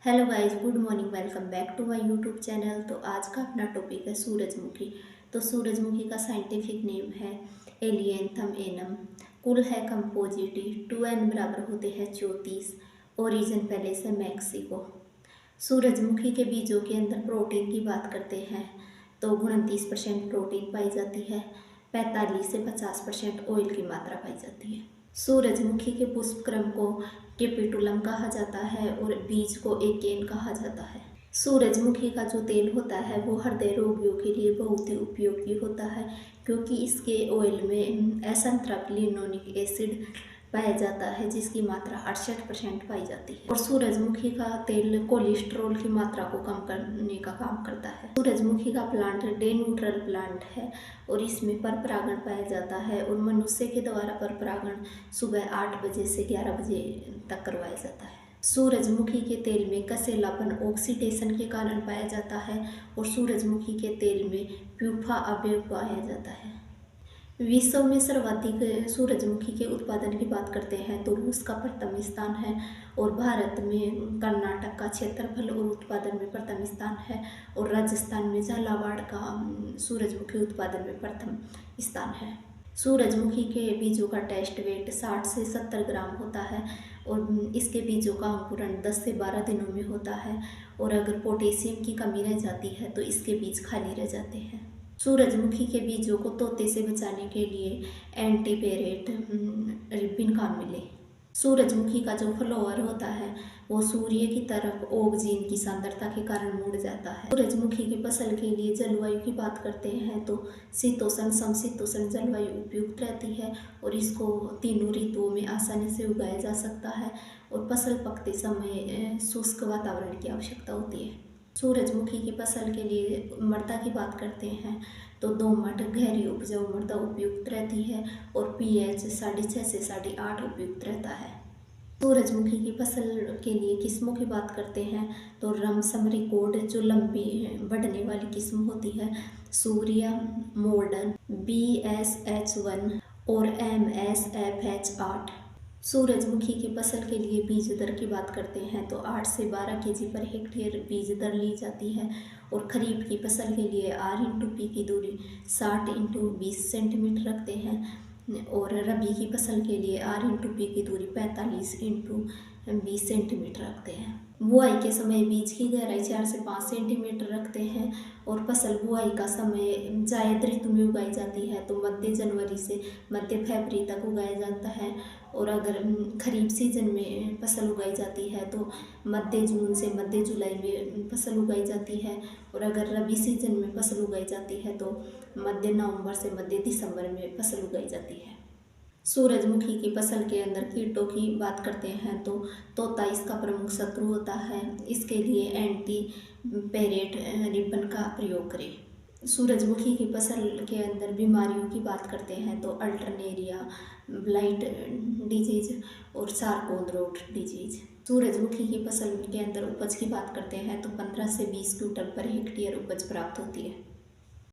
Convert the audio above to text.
Hello guys, good morning. Welcome back to my YouTube channel. तो आज का अपना टॉपिक है सूरजमुखी। तो सूरजमुखी का साइंटिफिक नेम है एलियंथम एनम। कुल है कंपोजिटी, 2n बराबर होते हैं 34। ओरिजिन पहले से मैक्सिको। सूरजमुखी के बीजों के अंदर प्रोटीन की बात करते हैं तो 29% प्रोटीन पाई जाती है, 45 से 50% ऑयल की मात्रा पाई जाती है। सूरजमुखी के पुष्पक्रम को कैपिटुलम कहा जाता है और बीज को एकेन कहा जाता है। सूरजमुखी का जो तेल होता है वो हृदय रोगियों के लिए बहुत ही उपयोगी होता है, क्योंकि इसके ऑयल में एसेंथ्रालिनोलिक एसिड पाया जाता है जिसकी मात्रा 68% पाई जाती है। और सूरजमुखी का तेल कोलेस्ट्रॉल की मात्रा को कम करने का काम करता है। सूरजमुखी का प्लांट डे न्यूट्रल प्लांट है और इसमें पर परागण पाया जाता है और मनुष्य के द्वारा पर परागण सुबह 8 बजे से 11 बजे तक करवाया जाता है। सूरजमुखी के तेल में कसेलापन ऑक्सीडेशन के कारण पाया जाता है और सूरजमुखी के तेल में प्यूफा अवयव पाया जाता है। विश्व में सर्वाधिक सूरजमुखी के उत्पादन की बात करते हैं तो रूस का प्रथम स्थान है और भारत में कर्नाटक का क्षेत्रफल और उत्पादन में प्रथम स्थान है और राजस्थान में झालावाड़ का सूरजमुखी उत्पादन में प्रथम स्थान है। सूरजमुखी के बीजों का टेस्ट वेट 60 से 70 ग्राम होता है और इसके बीजों का अंकुरण 10 से 12 दिनों में होता है और अगर पोटेशियम की कमी रह जाती है तो इसके बीज खाली रह जाते हैं। सूरजमुखी के बीजों को तोते से बचाने के लिए एंटीपेरेट रिबिन काम मिले। सूरजमुखी का जो फ्लावर होता है वो सूर्य की तरफ ऑक्सीजन की सांद्रता के कारण मुड़ जाता है। सूरजमुखी की फसल के लिए जलवायु की बात करते हैं तो शीतोष्ण समशीतोष्ण जलवायु उपयुक्त रहती है और इसको तीनों ऋतुओं में आसानी से उगाया जा सकता है और फसल पकते समय शुष्क वातावरण की आवश्यकता होती है। सूरजमुखी की फसल के लिए मृदा की बात करते हैं तो दोमट गहरी उपजाऊ मृदा उपयुक्त रहती है और pH 6.5 से 8.5 उपयुक्त रहता है। सूरजमुखी की फसल के लिए किस्मों की बात करते हैं तो रमसमरिकोड जो लंबी बढ़ने वाली किस्म होती है, सूर्या, मॉडर्न, BSH1 और MSFH8। सूरजमुखी की फसल के लिए बीज दर की बात करते हैं तो 8 से 12 kg पर हेक्टेयर बीज दर ली जाती है और खरीफ की फसल के लिए R/P की दूरी 60x20 सेंटीमीटर रखते हैं और रबी की फसल के लिए R/P की दूरी 45x20 सेंटीमीटर रखते हैं। बुआई के समय बीज की गहराई 4 से 5 सेंटीमीटर रखते हैं और फसल बुआई का समय जायद ऋतु में उगाई जाती है तो मध्य जनवरी से मध्य फरवरी तक उगाया जाता है और अगर खरीफ सीजन में फसल उगाई जाती है तो मध्य जून से मध्य जुलाई में फसल उगाई जाती है और अगर रबी सीजन में फसल उगाई जाती है तो मध्य नवंबर से मध्य दिसंबर में फसल उगाई जाती है। सूरजमुखी की फसल के अंदर कीटों की बात करते हैं तो तोता इसका प्रमुख शत्रु होता है, इसके लिए एंटीपेरेट रिबन का प्रयोग करें। सूरजमुखी की फसल के अंदर बीमारियों की बात करते हैं तो अल्टरनेरिया, ब्लाइट डिजीज और सार्कोग्रोड डिजीज। सूरजमुखी की फसल के अंदर उपज की बात करते हैं तो 15 से 20 क्विंटल पर हेक्टेयर उपज प्राप्त होती है।